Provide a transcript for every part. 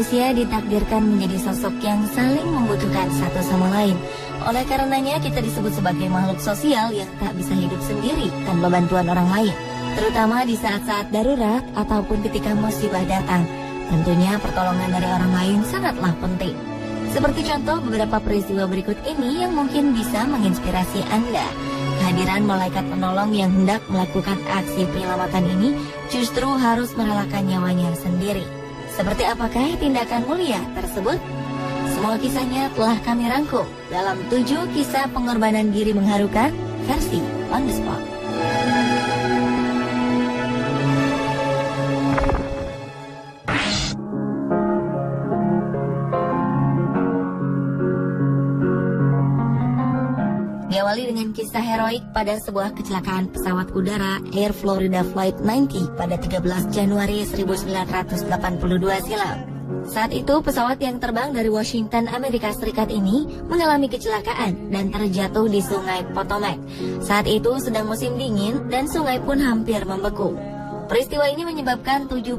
manusia ditakdirkan menjadi sosok yang saling membutuhkan satu sama lain. Oleh karenanya kita disebut sebagai makhluk sosial yang tak bisa hidup sendiri tanpa bantuan orang lain, terutama di saat-saat darurat ataupun ketika musibah datang. Tentunya pertolongan dari orang lain sangatlah penting. Seperti contoh beberapa peristiwa berikut ini yang mungkin bisa menginspirasi Anda. Kehadiran malaikat penolong yang hendak melakukan aksi penyelamatan ini justru harus merelakan nyawanya sendiri. Seperti apakah tindakan mulia tersebut? Semua kisahnya telah kami rangkum dalam 7 kisah pengorbanan diri mengharukan versi On The Spot. Diawali dengan kisah heroik pada sebuah kecelakaan pesawat udara Air Florida Flight 90 pada 13 Januari 1982 silam. Saat itu pesawat yang terbang dari Washington, Amerika Serikat ini mengalami kecelakaan dan terjatuh di sungai Potomac. Saat itu sedang musim dingin dan sungai pun hampir membeku. Peristiwa ini menyebabkan 78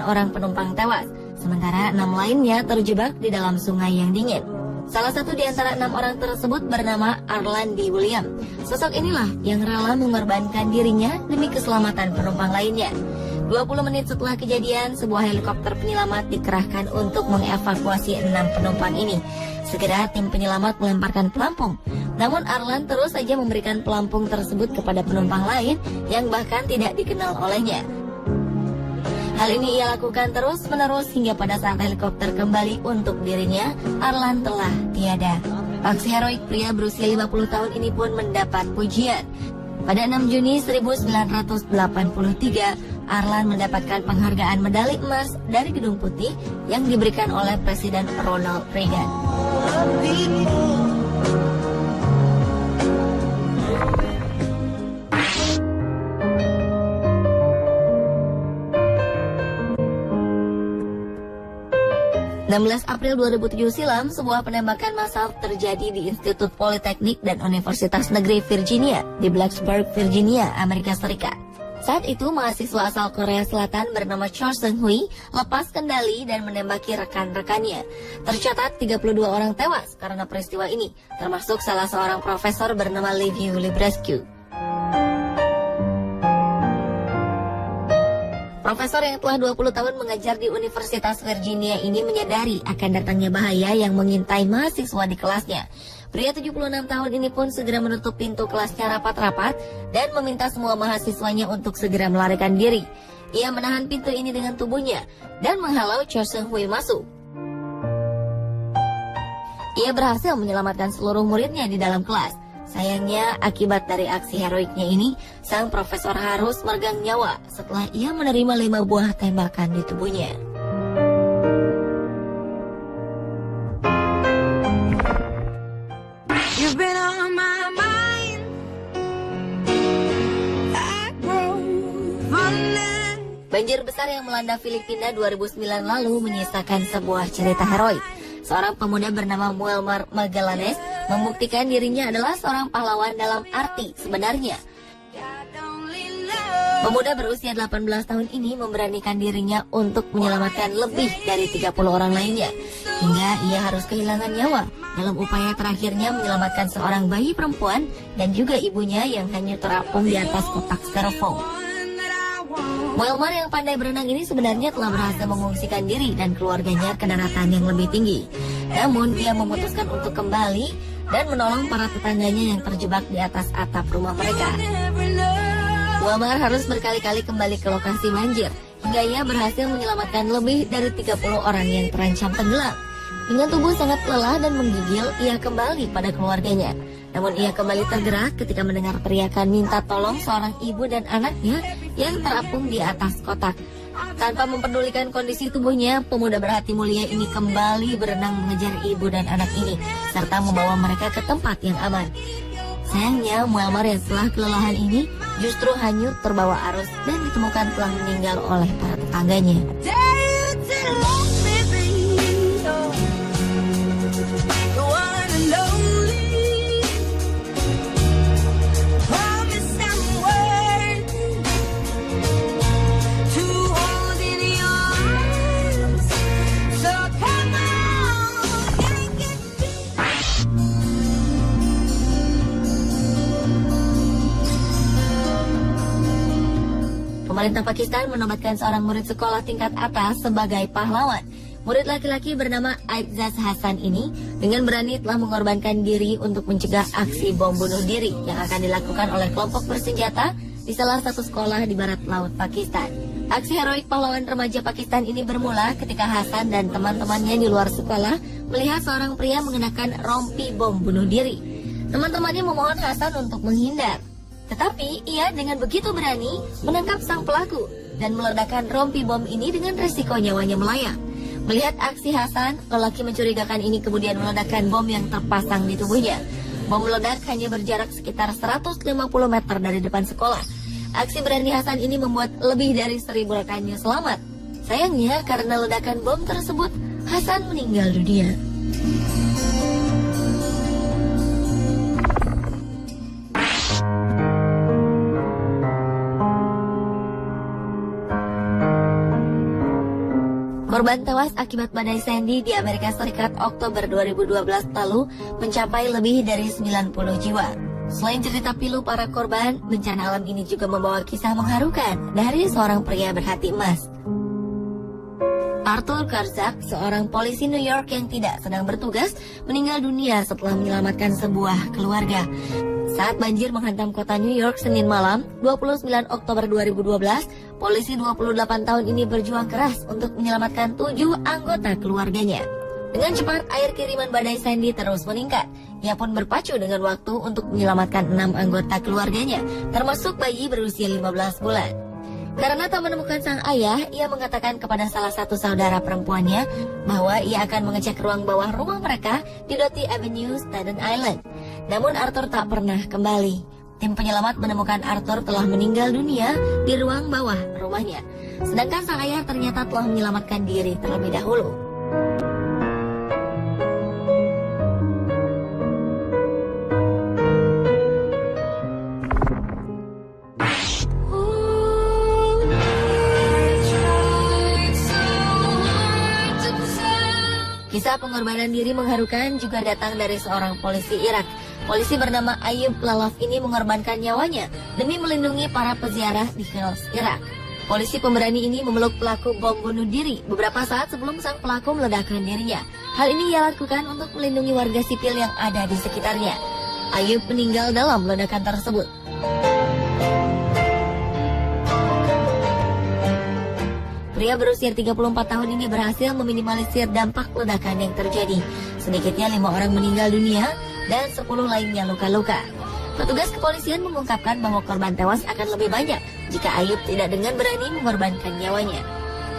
orang penumpang tewas, sementara 6 lainnya terjebak di dalam sungai yang dingin. Salah satu di antara 6 orang tersebut bernama Arlandi William. Sosok inilah yang rela mengorbankan dirinya demi keselamatan penumpang lainnya. 20 menit setelah kejadian, sebuah helikopter penyelamat dikerahkan untuk mengevakuasi 6 penumpang ini. Segera tim penyelamat melemparkan pelampung. Namun Arlan terus saja memberikan pelampung tersebut kepada penumpang lain yang bahkan tidak dikenal olehnya. Hal ini ia lakukan terus-menerus hingga pada saat helikopter kembali untuk dirinya, Arlan telah tiada. Aksi heroik pria berusia 50 tahun ini pun mendapat pujian. Pada 6 Juni 1983, Arlan mendapatkan penghargaan medali emas dari Gedung Putih yang diberikan oleh Presiden Ronald Reagan. 16 April 2007 silam, sebuah penembakan massal terjadi di Institut Politeknik dan Universitas Negeri Virginia di Blacksburg, Virginia, Amerika Serikat. Saat itu, mahasiswa asal Korea Selatan bernama Cho Seung-hui lepas kendali dan menembaki rekan-rekannya. Tercatat 32 orang tewas karena peristiwa ini, termasuk salah seorang profesor bernama Liviu Librescu. Profesor yang telah 20 tahun mengajar di Universitas Virginia ini menyadari akan datangnya bahaya yang mengintai mahasiswa di kelasnya. Pria 76 tahun ini pun segera menutup pintu kelasnya rapat-rapat dan meminta semua mahasiswanya untuk segera melarikan diri. Ia menahan pintu ini dengan tubuhnya dan menghalau Cho Seung-hui masuk. Ia berhasil menyelamatkan seluruh muridnya di dalam kelas. Sayangnya, akibat dari aksi heroiknya ini, sang profesor harus meregang nyawa setelah ia menerima 5 buah tembakan di tubuhnya. Banjir besar yang melanda Filipina 2009 lalu menyisakan sebuah cerita heroik. Seorang pemuda bernama Muammar Magallanes membuktikan dirinya adalah seorang pahlawan dalam arti sebenarnya. Pemuda berusia 18 tahun ini memberanikan dirinya untuk menyelamatkan lebih dari 30 orang lainnya, hingga ia harus kehilangan nyawa dalam upaya terakhirnya menyelamatkan seorang bayi perempuan dan juga ibunya yang hanya terapung di atas kotak styrofoam. Muammar yang pandai berenang ini sebenarnya telah berhasil mengungsikan diri dan keluarganya ke daratan yang lebih tinggi. Namun ia memutuskan untuk kembali dan menolong para tetangganya yang terjebak di atas atap rumah mereka. Muammar harus berkali-kali kembali ke lokasi banjir hingga ia berhasil menyelamatkan lebih dari 30 orang yang terancam tenggelam. Dengan tubuh sangat lelah dan menggigil, ia kembali pada keluarganya. Namun ia kembali tergerak ketika mendengar teriakan minta tolong seorang ibu dan anaknya yang terapung di atas kotak. Tanpa mempedulikan kondisi tubuhnya, pemuda berhati mulia ini kembali berenang mengejar ibu dan anak ini, serta membawa mereka ke tempat yang aman. Sayangnya, Muammar yang telah kelelahan ini justru hanyut terbawa arus dan ditemukan telah meninggal oleh para tetangganya. Pemerintah Pakistan menobatkan seorang murid sekolah tingkat atas sebagai pahlawan. Murid laki-laki bernama Aibzaz Hasan ini dengan berani telah mengorbankan diri untuk mencegah aksi bom bunuh diri yang akan dilakukan oleh kelompok bersenjata di salah satu sekolah di barat laut Pakistan. Aksi heroik pahlawan remaja Pakistan ini bermula ketika Hasan dan teman-temannya di luar sekolah melihat seorang pria mengenakan rompi bom bunuh diri. Teman-temannya memohon Hasan untuk menghindar. Tetapi ia dengan begitu berani menangkap sang pelaku dan meledakkan rompi bom ini dengan resiko nyawanya melayang. Melihat aksi Hasan, lelaki mencurigakan ini kemudian meledakkan bom yang terpasang di tubuhnya. Bom meledak hanya berjarak sekitar 150 meter dari depan sekolah. Aksi berani Hasan ini membuat lebih dari 1.000 rekannya selamat. Sayangnya karena ledakan bom tersebut, Hasan meninggal dunia. Korban tewas akibat badai Sandy di Amerika Serikat Oktober 2012 lalu mencapai lebih dari 90 jiwa. Selain cerita pilu para korban, bencana alam ini juga membawa kisah mengharukan dari seorang pria berhati emas. Arthur Karzak, seorang polisi New York yang tidak sedang bertugas, meninggal dunia setelah menyelamatkan sebuah keluarga. Saat banjir menghantam kota New York Senin malam, 29 Oktober 2012, polisi 28 tahun ini berjuang keras untuk menyelamatkan 7 anggota keluarganya. Dengan cepat, air kiriman badai Sandy terus meningkat. Ia pun berpacu dengan waktu untuk menyelamatkan 6 anggota keluarganya, termasuk bayi berusia 15 bulan. Karena tak menemukan sang ayah, ia mengatakan kepada salah satu saudara perempuannya bahwa ia akan mengecek ruang bawah rumah mereka di Doty Avenue, Staten Island. Namun Arthur tak pernah kembali. Tim penyelamat menemukan Arthur telah meninggal dunia di ruang bawah rumahnya. Sedangkan sang ayah ternyata telah menyelamatkan diri terlebih dahulu. Kisah pengorbanan diri mengharukan juga datang dari seorang polisi Irak. Polisi bernama Ayub Lalaf ini mengorbankan nyawanya demi melindungi para peziarah di Fils, Irak. Polisi pemberani ini memeluk pelaku bom bunuh diri beberapa saat sebelum sang pelaku meledakkan dirinya. Hal ini ia lakukan untuk melindungi warga sipil yang ada di sekitarnya. Ayub meninggal dalam ledakan tersebut. Pria berusia 34 tahun ini berhasil meminimalisir dampak ledakan yang terjadi. Sedikitnya 5 orang meninggal dunia dan 10 lainnya luka-luka. Petugas kepolisian mengungkapkan bahwa korban tewas akan lebih banyak jika Ayub tidak dengan berani mengorbankan nyawanya.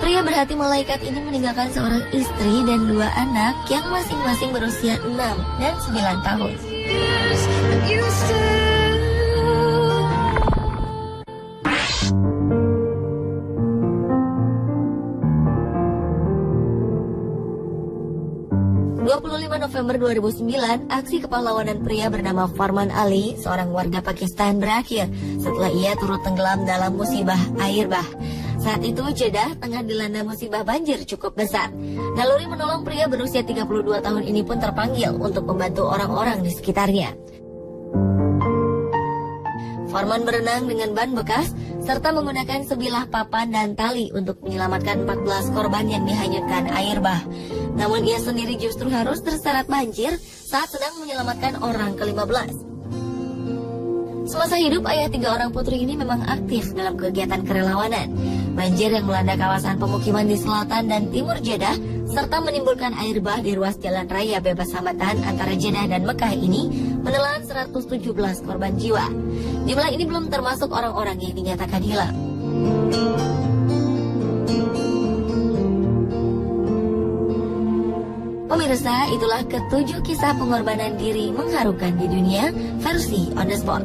Pria berhati malaikat ini meninggalkan seorang istri dan 2 anak yang masing-masing berusia 6 dan 9 tahun. 25 November 2009, aksi kepahlawanan pria bernama Farman Ali, seorang warga Pakistan, berakhir setelah ia turut tenggelam dalam musibah air bah. Saat itu Jeddah tengah dilanda musibah banjir cukup besar. Naluri menolong pria berusia 32 tahun ini pun terpanggil untuk membantu orang-orang di sekitarnya. Farman berenang dengan ban bekas serta menggunakan sebilah papan dan tali untuk menyelamatkan 14 korban yang dihanyutkan air bah. Namun ia sendiri justru harus terseret banjir saat sedang menyelamatkan orang ke-15. Semasa hidup, ayah 3 orang putri ini memang aktif dalam kegiatan kerelawanan. Banjir yang melanda kawasan pemukiman di selatan dan timur Jeddah serta menimbulkan air bah di ruas jalan raya bebas hambatan antara Jeddah dan Mekah ini menelan 117 korban jiwa. Jumlah ini belum termasuk orang-orang yang dinyatakan hilang. Pemirsa, itulah ke-7 kisah pengorbanan diri mengharukan di dunia versi On The Spot.